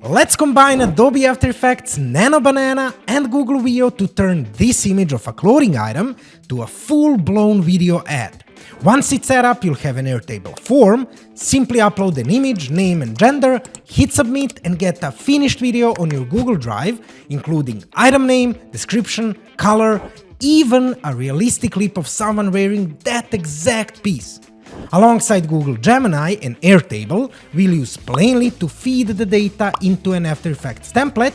Let's combine Adobe After Effects, Nano Banana and Google Video to turn this image of a clothing item to a full-blown video ad. Once it's set up, you'll have an Airtable form. Simply upload an image, name and gender, hit submit and get a finished video on your Google Drive, including item name, description, color, even a realistic clip of someone wearing that exact piece. Alongside Google Gemini and Airtable, we'll use Plainly to feed the data into an After Effects template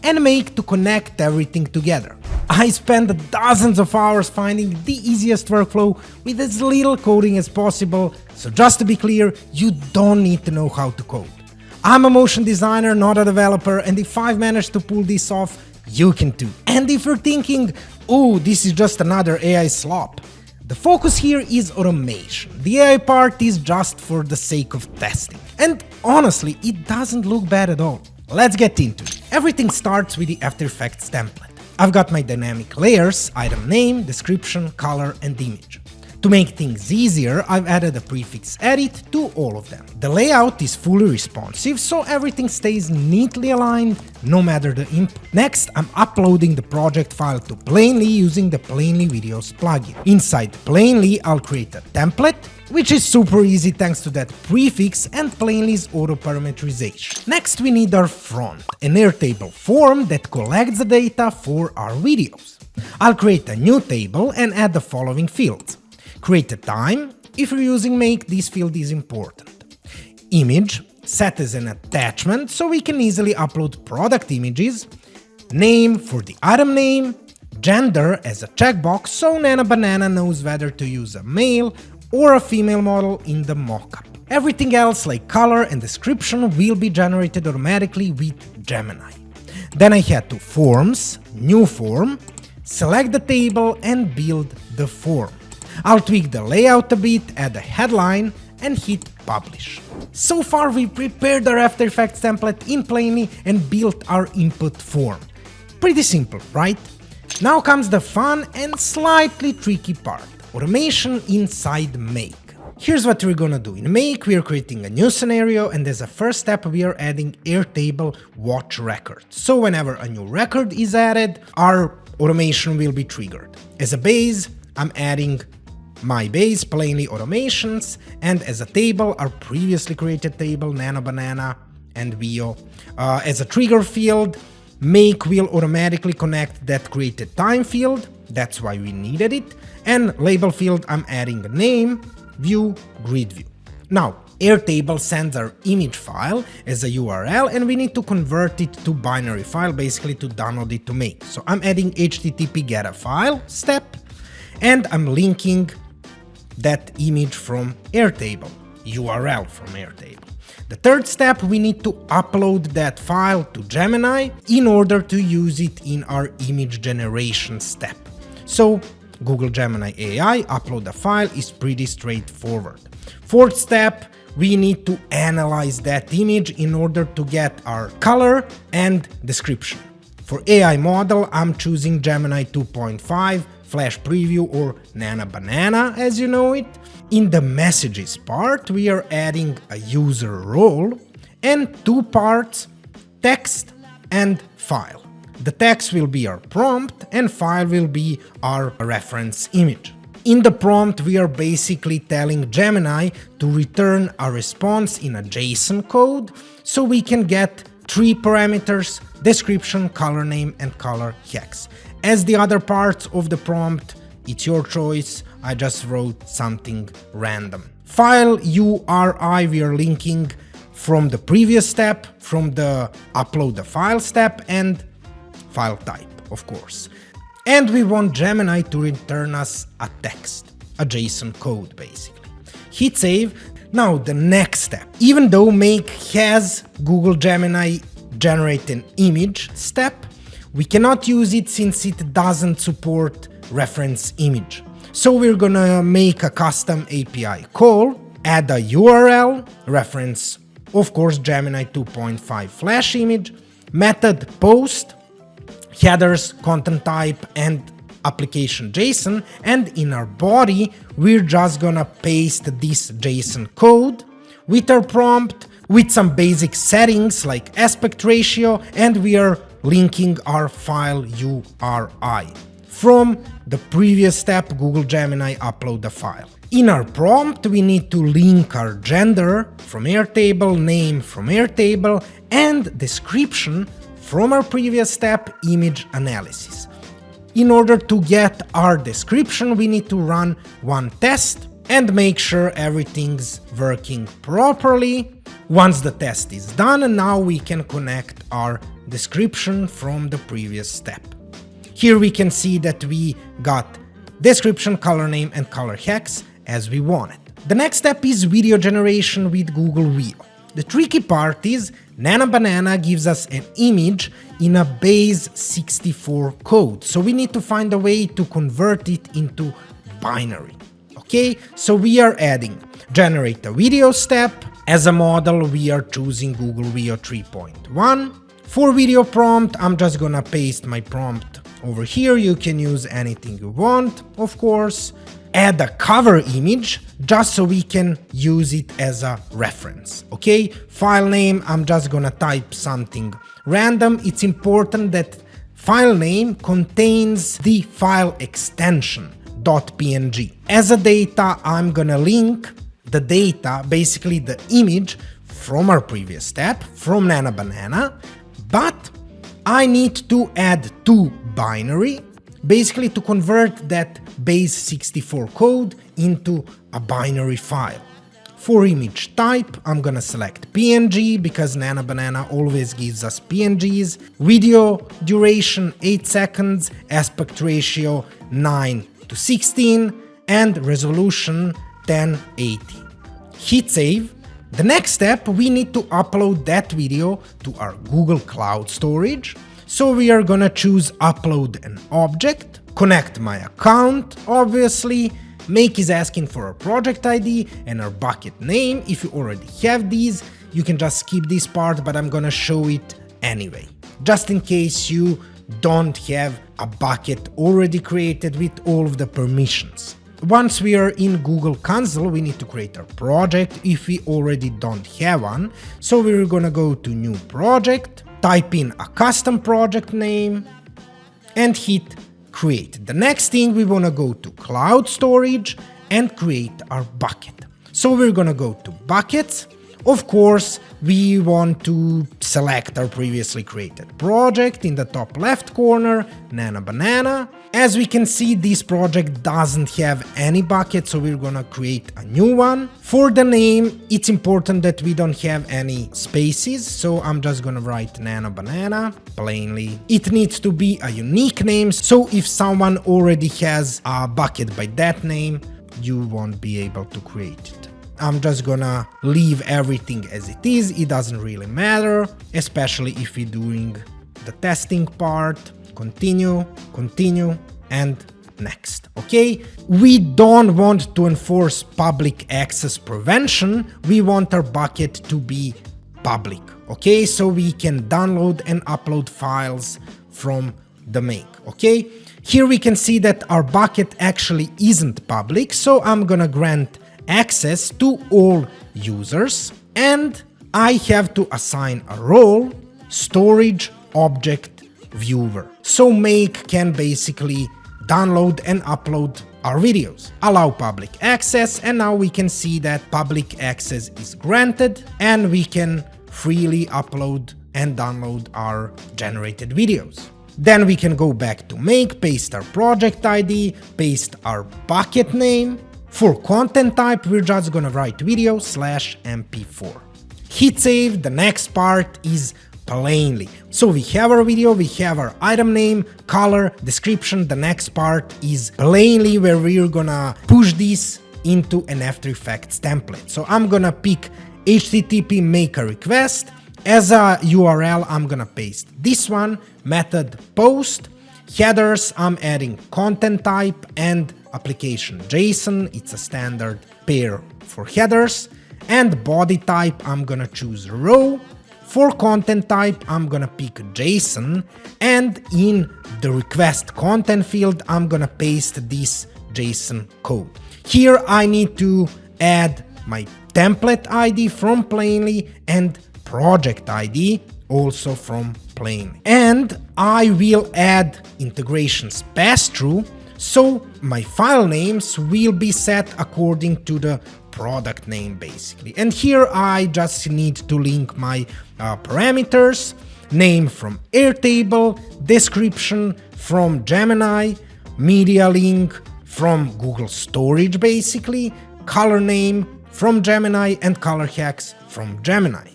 and Make to connect everything together. I spent dozens of hours finding the easiest workflow with as little coding as possible, so just to be clear, you don't need to know how to code. I'm a motion designer, not a developer, and if I've managed to pull this off, you can too. And if you're thinking, oh, this is just another AI slop, the focus here is automation. The AI part is just for the sake of testing. And honestly, it doesn't look bad at all. Let's get into it. Everything starts with the After Effects template. I've got my dynamic layers, item name, description, color and image. To make things easier, I've added a prefix edit to all of them. The layout is fully responsive, so everything stays neatly aligned no matter the input. Next, I'm uploading the project file to Plainly using the Plainly Videos plugin. Inside Plainly, I'll create a template, which is super easy thanks to that prefix and Plainly's auto-parameterization. Next, we need our front, an Airtable form that collects the data for our videos. I'll create a new table and add the following fields. Create a time. If you're using Make, this field is important. Image, set as an attachment so we can easily upload product images. Name for the item name. Gender as a checkbox so Nano Banana knows whether to use a male or a female model in the mockup. Everything else like color and description will be generated automatically with Gemini. Then I head to Forms, New Form, select the table and build the form. I'll tweak the layout a bit, add a headline and hit Publish. So far we prepared our After Effects template in Plainly and built our input form. Pretty simple, right? Now comes the fun and slightly tricky part. Automation inside Make. Here's what we're gonna do. In Make, we are creating a new scenario and as a first step we are adding Airtable watch record. So whenever a new record is added, our automation will be triggered. As a base, I'm adding my base Plainly automations, and as a table, our previously created table Nano Banana and Vio. As a trigger field, Make will automatically connect that created time field, that's why we needed it, and label field I'm adding a name, view, grid view. Now, Airtable sends our image file as a URL and we need to convert it to binary file, basically to download it to Make. So I'm adding HTTP get a file step, and I'm linking that image from Airtable, URL from Airtable. The third step, we need to upload that file to Gemini in order to use it in our image generation step. So Google Gemini AI, upload the file is pretty straightforward. Fourth step, we need to analyze that image in order to get our color and description. For AI model, I'm choosing Gemini 2.5, Flash Preview or Nano Banana as you know it. In the messages part, we are adding a user role and two parts, text and file. The text will be our prompt and file will be our reference image. In the prompt, we are basically telling Gemini to return a response in a JSON code so we can get three parameters: description, color name and color hex. As the other parts of the prompt, it's your choice, I just wrote something random. File URI we are linking from the previous step, from the upload the file step, and file type, of course. And we want Gemini to return us a text, a JSON code basically. Hit save. Now the next step. Even though Make has Google Gemini generate an image step, we cannot use it since it doesn't support reference image. So we're gonna make a custom API call, add a URL, reference, of course, Gemini 2.5 Flash image, method post, headers, content type, and application JSON, and in our body, we're just gonna paste this JSON code with our prompt, with some basic settings like aspect ratio, and we are linking our file URI. From the previous step, Google Gemini upload the file. In our prompt, we need to link our gender from Airtable, name from Airtable, and description from our previous step, image analysis. In order to get our description, we need to run one test and make sure everything's working properly. Once the test is done, now we can connect our description from the previous step. Here we can see that we got description, color name, and color hex as we wanted. The next step is video generation with Google Veo. The tricky part is Nano Banana gives us an image in a base 64 code, so we need to find a way to convert it into binary. Okay, so we are adding generate a video step. As a model, we are choosing Google Veo 3.1. For video prompt, I'm just gonna paste my prompt over here. You can use anything you want, of course. Add a cover image just so we can use it as a reference. Okay, file name, I'm just gonna type something random. It's important that file name contains the file extension .png. As a data, I'm gonna link the data, basically the image from our previous step, from Nano Banana, but I need to add two binary, basically to convert that base 64 code into a binary file. For image type, I'm gonna select PNG because Nano Banana always gives us PNGs. Video duration 8 seconds, aspect ratio 9:16, and resolution 1080. Hit save. The next step, we need to upload that video to our Google Cloud storage. So we are gonna choose upload an object, connect my account, obviously. Make is asking for a project ID and our bucket name. If you already have these, you can just skip this part, but I'm gonna show it anyway, just in case you don't have a bucket already created with all of the permissions. Once we are in Google Console, we need to create our project if we already don't have one. So we're gonna go to new project, type in a custom project name, and hit create. The next thing, we wanna go to cloud storage and create our bucket. So we're gonna go to buckets. Of course, we want to select our previously created project in the top left corner, Nano Banana. As we can see, this project doesn't have any bucket, so we're gonna create a new one. For the name, it's important that we don't have any spaces, so I'm just gonna write Nano Banana plainly. It needs to be a unique name, so if someone already has a bucket by that name, you won't be able to create it. I'm just gonna leave everything as it is, it doesn't really matter, especially if we're doing the testing part. Continue, continue, and next, okay? We don't want to enforce public access prevention, we want our bucket to be public, okay? So we can download and upload files from the make, okay? Here we can see that our bucket actually isn't public, so I'm gonna grant access to all users, and I have to assign a role, storage object viewer. So make can basically download and upload our videos. Allow public access, and now we can see that public access is granted and we can freely upload and download our generated videos. Then we can go back to make, paste our project ID, paste our bucket name. For content type, we're just gonna write video/mp4. Hit save. The next part is plainly. So we have our video, we have our item name, color, description. The next part is plainly, where we're gonna push this into an After Effects template. So I'm gonna pick HTTP make a request. As a URL, I'm gonna paste this one, method post. Headers, I'm adding content type and application JSON, it's a standard pair for headers. And body type, I'm gonna choose row. For content type, I'm gonna pick JSON, and in the request content field, I'm gonna paste this JSON code. Here I need to add my template ID from Plainly, and project ID also from Plainly. And I will add integrations pass-through, so my file names will be set according to the product name basically. And here I just need to link my parameters, name from Airtable, description from Gemini, media link from Google Storage basically, color name from Gemini, and color hacks from Gemini.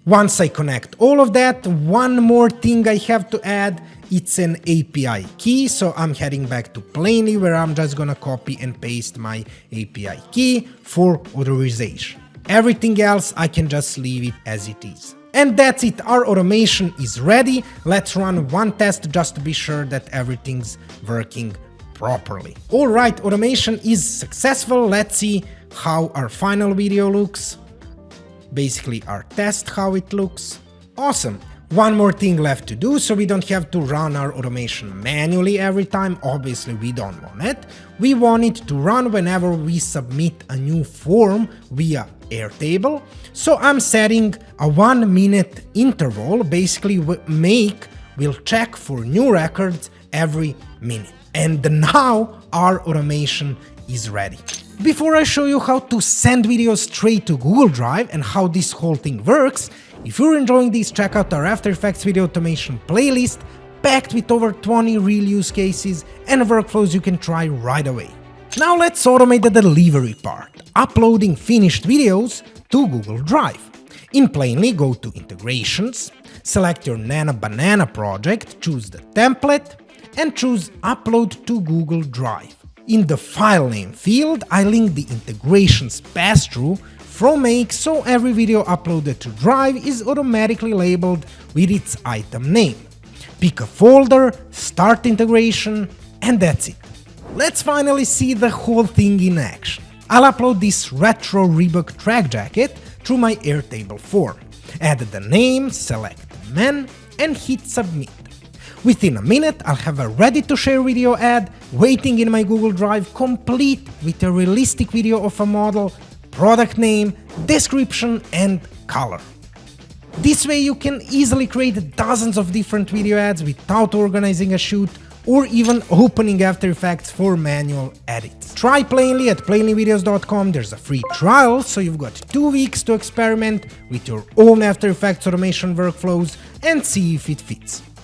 Once I connect all of that, one more thing I have to add, it's an API key, so I'm heading back to Plainly where I'm just gonna copy and paste my API key for authorization. Everything else I can just leave it as it is. And that's it, our automation is ready. Let's run one test just to be sure that everything's working properly. Alright, automation is successful. Let's see how our final video looks. Basically our test, how it looks. Awesome. One more thing left to do, so we don't have to run our automation manually every time. Obviously we don't want it. We want it to run whenever we submit a new form via Airtable. So I'm setting a 1 minute interval. Basically Make will check for new records every minute. And now our automation is ready. Before I show you how to send videos straight to Google Drive and how this whole thing works, if you're enjoying this, check out our After Effects video automation playlist, packed with over 20 real use cases and workflows you can try right away. Now let's automate the delivery part, uploading finished videos to Google Drive. In Plainly, go to Integrations, select your Nano Banana project, choose the template, and choose Upload to Google Drive. In the file name field, I link the integrations pass-through from Make, so every video uploaded to Drive is automatically labeled with its item name. Pick a folder, start integration, and that's it. Let's finally see the whole thing in action. I'll upload this retro Reebok track jacket through my Airtable form. Add the name, select Men, and hit submit. Within a minute, I'll have a ready-to-share video ad waiting in my Google Drive, complete with a realistic video of a model, product name, description, and color. This way you can easily create dozens of different video ads without organizing a shoot or even opening After Effects for manual edits. Try Plainly at plainlyvideos.com, there's a free trial, so you've got 2 weeks to experiment with your own After Effects automation workflows and see if it fits.